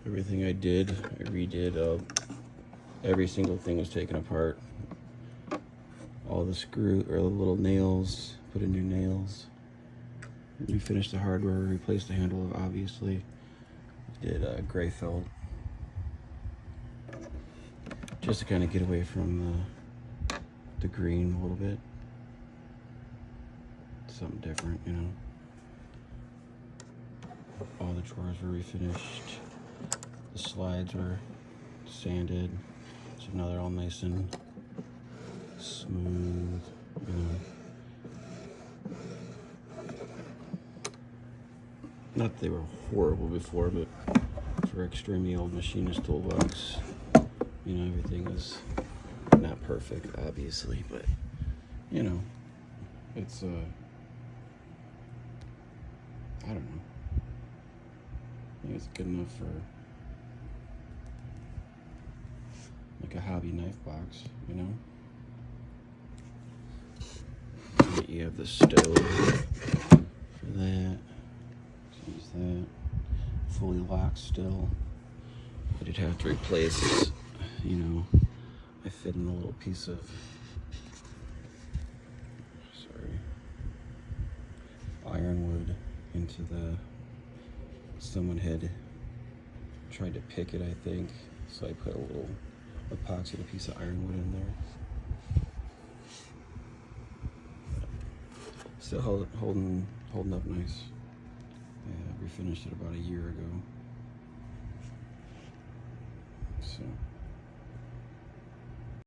everything I did. I redid. Every single thing was taken apart. All the screw or the little nails. Put in new nails. Refinished the hardware. Replaced the handle, obviously. Did gray felt. Just to kind of get away from the green a little bit. Something different, you know. All the drawers were refinished. The slides were sanded. So now they're all nice and smooth, you know. Not that they were horrible before, but for extremely old machinist toolbox, you know, everything is not perfect, obviously, but, you know, it's, I don't know. I think it's good enough for, like, a hobby knife box, you know? You have the stove for that. Use that. Fully locked still. I did have to replace, you know, I fit in a little piece of, ironwood into the, someone had tried to pick it, I think, so I put a little epoxied a piece of ironwood in there. Still holding up nice. Yeah, refinished it about a year ago. So